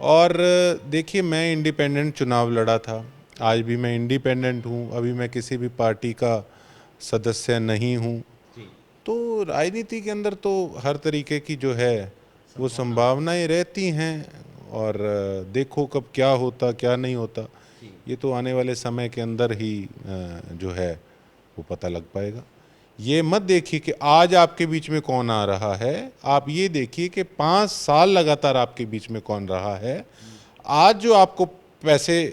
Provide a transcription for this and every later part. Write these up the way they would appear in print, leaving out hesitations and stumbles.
और देखिए, मैं इंडिपेंडेंट चुनाव लड़ा था, आज भी मैं इंडिपेंडेंट हूँ, अभी मैं किसी भी पार्टी का सदस्य नहीं हूँ। जी। तो राजनीति के अंदर तो हर तरीके की जो है वो संभावना है। संभावनाएं रहती हैं। और देखो कब क्या होता क्या नहीं होता, जी। ये तो आने वाले समय के अंदर ही जो है वो पता लग पाएगा। ये मत देखिए कि आज आपके बीच में कौन आ रहा है, आप ये देखिए कि 5 साल लगातार आपके बीच में कौन रहा है। आज जो आपको पैसे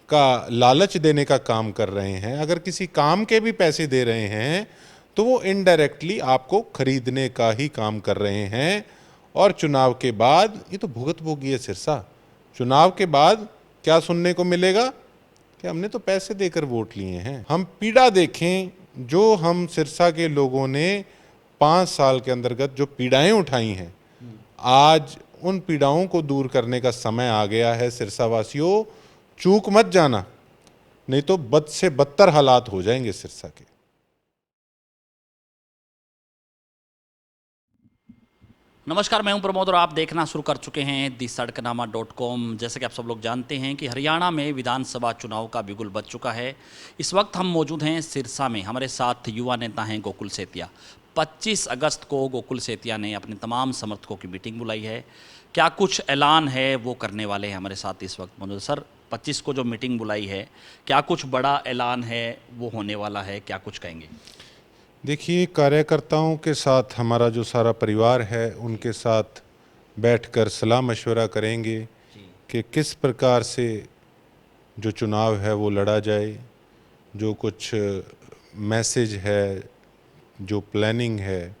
का लालच देने का काम कर रहे हैं, अगर किसी काम के भी पैसे दे रहे हैं तो वो इनडायरेक्टली आपको खरीदने का ही काम कर रहे हैं। और चुनाव के बाद ये तो भुगत भोगी है सिरसा। चुनाव के बाद क्या सुनने को मिलेगा कि हमने तो पैसे देकर वोट लिए हैं। हम पीड़ा देखें जो हम सिरसा के लोगों ने 5 साल के अंतर्गत जो पीड़ाएं उठाई हैं, आज उन पीड़ाओं को दूर करने का समय आ गया है। सिरसा वासियों, चूक मत जाना, नहीं तो बद से बदतर हालात हो जाएंगे सिरसा के। नमस्कार, मैं हूं प्रमोद और आप देखना शुरू कर चुके हैं दी सड़कनामा .com। जैसे कि आप सब लोग जानते हैं कि हरियाणा में विधानसभा चुनाव का बिगुल बज चुका है। इस वक्त हम मौजूद हैं सिरसा में। हमारे साथ युवा नेता हैं गोकुल सेतिया। 25 अगस्त को गोकुल सेतिया ने अपने तमाम समर्थकों की मीटिंग बुलाई है। क्या कुछ ऐलान है वो करने वाले हैं, हमारे साथ इस वक्त मौजूद। सर, 25 को जो मीटिंग बुलाई है, क्या कुछ बड़ा ऐलान है वो होने वाला है, क्या कुछ कहेंगे? देखिए, कार्यकर्ताओं के साथ हमारा जो सारा परिवार है जी। उनके साथ बैठकर सलाह मशवरा करेंगे जी। कि किस प्रकार से जो चुनाव है वो लड़ा जाए। जो कुछ मैसेज है, जो प्लानिंग है,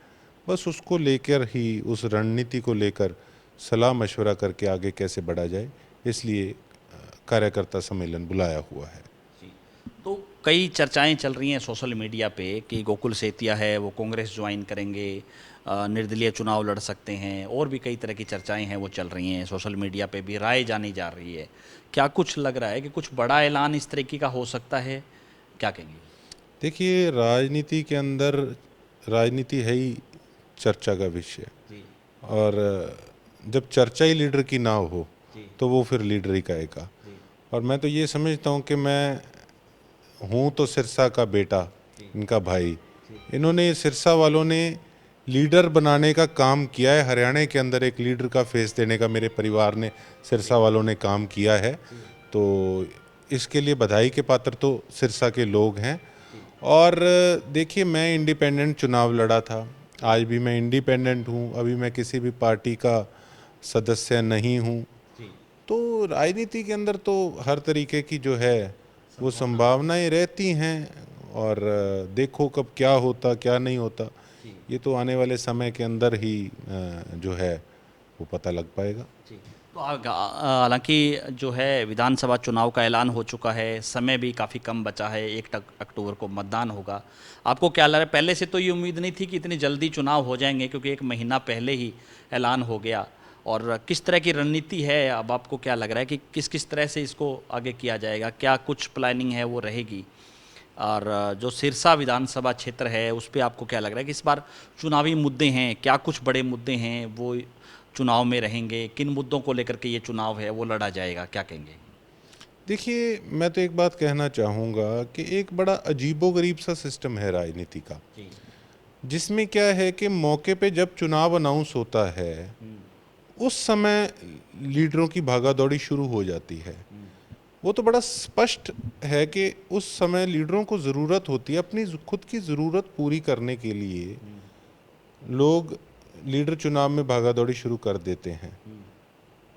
बस उसको लेकर ही, उस रणनीति को लेकर सलाह मशवरा करके आगे कैसे बढ़ा जाए, इसलिए कार्यकर्ता सम्मेलन बुलाया हुआ है। जी। तो कई चर्चाएं चल रही हैं सोशल मीडिया पे कि गोकुल सेतिया है वो कांग्रेस ज्वाइन करेंगे, निर्दलीय चुनाव लड़ सकते हैं, और भी कई तरह की चर्चाएं हैं वो चल रही हैं। सोशल मीडिया पे भी राय जानी जा रही है। क्या कुछ लग रहा है कि कुछ बड़ा ऐलान इस तरीके का हो सकता है? क्या कहेंगे? देखिए, राजनीति के अंदर राजनीति है ही चर्चा का विषय। जी। और जब चर्चा ही लीडर की ना हो जी। तो वो फिर लीडर ही कहेगा। जी। और मैं तो ये समझता हूँ कि मैं हूँ तो सिरसा का बेटा, जी। इनका भाई। जी। इन्होंने, सिरसा वालों ने लीडर बनाने का काम किया है। हरियाणा के अंदर एक लीडर का फेस देने का मेरे परिवार ने, जी। सिरसा वालों ने काम किया है। जी। तो इसके लिए बधाई के पात्र तो सिरसा के लोग हैं। जी। और देखिए, मैं इंडिपेंडेंट चुनाव लड़ा था, जी। आज भी मैं इंडिपेंडेंट हूँ, अभी मैं किसी भी पार्टी का सदस्य नहीं हूँ। जी। तो राजनीति के अंदर तो हर तरीके की जो है वो संभावना है। संभावनाएं रहती हैं। और देखो कब क्या होता क्या नहीं होता, जी। ये तो आने वाले समय के अंदर ही जो है वो पता लग पाएगा। जी। तो हालांकि जो है विधानसभा चुनाव का ऐलान हो चुका है, समय भी काफ़ी कम बचा है, 1 अक्टूबर को मतदान होगा। आपको क्या लग रहा है? पहले से तो ये उम्मीद नहीं थी कि इतनी जल्दी चुनाव हो जाएंगे, क्योंकि 1 महीना पहले ही ऐलान हो गया। और किस तरह की रणनीति है, अब आपको क्या लग रहा है कि किस किस तरह से इसको आगे किया जाएगा? क्या कुछ प्लानिंग है वो रहेगी? और जो सिरसा विधानसभा क्षेत्र है उस पे आपको क्या लग रहा है कि इस बार चुनावी मुद्दे हैं, क्या कुछ बड़े मुद्दे हैं वो चुनाव में रहेंगे? किन मुद्दों को लेकर के ये चुनाव है वो लड़ा जाएगा, क्या कहेंगे? देखिए, मैं तो एक बात कहना चाहूँगा कि एक बड़ा अजीबोगरीब सा सिस्टम है राजनीति का, जी। जिसमें क्या है कि मौके पे जब चुनाव अनाउंस होता है हम्म। उस समय लीडरों की भागा दौड़ी शुरू हो जाती है। हम्म। वो तो बड़ा स्पष्ट है कि उस समय लीडरों को ज़रूरत होती है अपनी खुद की ज़रूरत पूरी करने के लिए। हम्म। लोग लीडर चुनाव में भागा दौड़ी शुरू कर देते हैं। हम्म।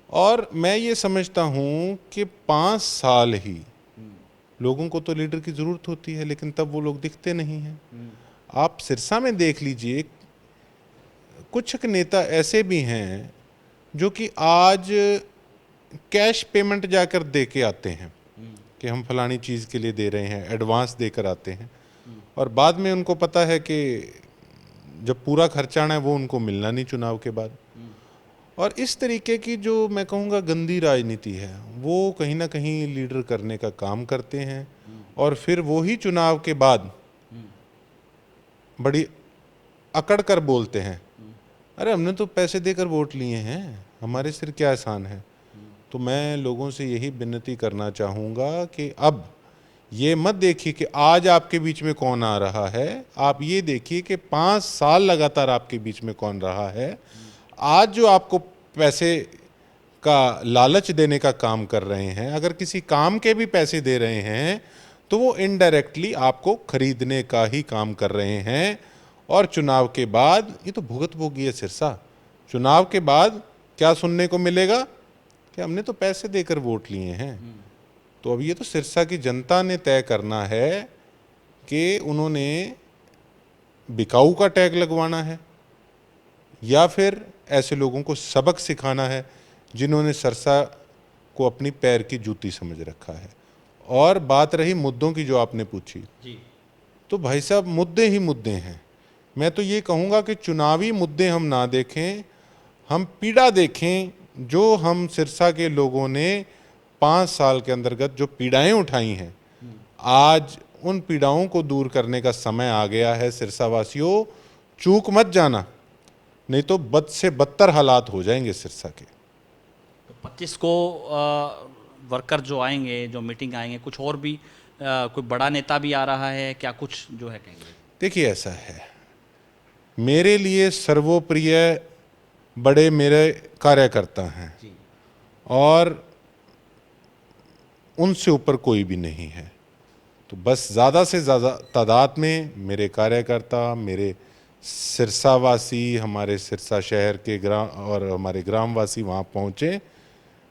और मैं ये समझता हूँ कि 5 साल ही हम्म। लोगों को तो लीडर की ज़रूरत होती है, लेकिन तब वो लोग दिखते नहीं हैं। हम्म। आप सिरसा में देख लीजिए, कुछ एक नेता ऐसे भी हैं जो कि आज कैश पेमेंट जाकर दे के आते हैं हम्म। कि हम फलानी चीज़ के लिए दे रहे हैं, एडवांस देकर आते हैं। हम्म। और बाद में उनको पता है कि जब पूरा खर्चा आना है वो उनको मिलना नहीं चुनाव के बाद। हम्म। और इस तरीके की जो मैं कहूँगा गंदी राजनीति है, वो कहीं ना कहीं लीडर करने का काम करते हैं। हम्म। और फिर वो ही चुनाव के बाद हम्म। बड़ी अकड़ कर बोलते हैं, हम्म। अरे हमने तो पैसे देकर वोट लिए हैं, हमारे सिर क्या एहसान है। तो मैं लोगों से यही विनती करना चाहूँगा कि अब ये मत देखिए कि आज आपके बीच में कौन आ रहा है, आप ये देखिए कि 5 साल लगातार आपके बीच में कौन रहा है। आज जो आपको पैसे का लालच देने का काम कर रहे हैं, अगर किसी काम के भी पैसे दे रहे हैं तो वो इनडायरेक्टली आपको खरीदने का ही काम कर रहे हैं। और चुनाव के बाद ये तो भुगतभोगी है सिरसा, चुनाव के बाद क्या सुनने को मिलेगा कि हमने तो पैसे देकर वोट लिए हैं। तो अब ये तो सिरसा की जनता ने तय करना है कि उन्होंने बिकाऊ का टैग लगवाना है या फिर ऐसे लोगों को सबक सिखाना है जिन्होंने सिरसा को अपनी पैर की जूती समझ रखा है। और बात रही मुद्दों की जो आपने पूछी, जी तो भाई साहब मुद्दे ही मुद्दे हैं। मैं तो ये कहूँगा कि चुनावी मुद्दे हम ना देखें, हम पीड़ा देखें जो हम सिरसा के लोगों ने 5 साल के अंतर्गत जो पीड़ाएं उठाई हैं। आज उन पीड़ाओं को दूर करने का समय आ गया है। सिरसा वासियों, चूक मत जाना, नहीं तो बद से बदतर हालात हो जाएंगे सिरसा के। तो 25 को वर्कर जो आएंगे, जो मीटिंग आएंगे, कुछ और भी कोई बड़ा नेता भी आ रहा है क्या, कुछ जो है कहेंगे? देखिए ऐसा है, मेरे लिए सर्वोप्रिय बड़े मेरे कार्यकर्ता हैं जी और उनसे ऊपर कोई भी नहीं है। तो बस ज़्यादा से ज़्यादा तादाद में मेरे कार्यकर्ता, मेरे सिरसावासी, हमारे सिरसा शहर के ग्राम और हमारे ग्रामवासी वहाँ पहुँचे।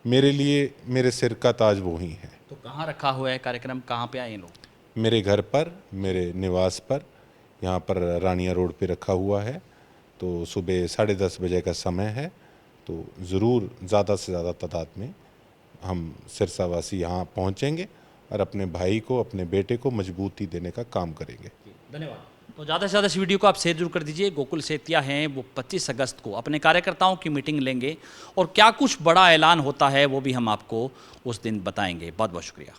मेरे लिए मेरे सिर का ताज वो ही है। तो कहाँ रखा हुआ है कार्यक्रम, कहाँ पे आए ये लोग? मेरे घर पर, मेरे निवास पर, यहाँ पर रानिया रोड पे रखा हुआ है। तो सुबह 10:30 बजे का समय है, तो ज़रूर ज़्यादा से ज़्यादा तादाद में हम सिरसावासी यहाँ पहुँचेंगे और अपने भाई को, अपने बेटे को मजबूती देने का काम करेंगे। धन्यवाद। तो ज़्यादा से ज़्यादा इस वीडियो को आप शेयर जरूर कर दीजिए। गोकुल सेतिया हैं, वो 25 अगस्त को अपने कार्यकर्ताओं की मीटिंग लेंगे और क्या कुछ बड़ा ऐलान होता है वो भी हम आपको उस दिन बताएंगे। बहुत बहुत शुक्रिया।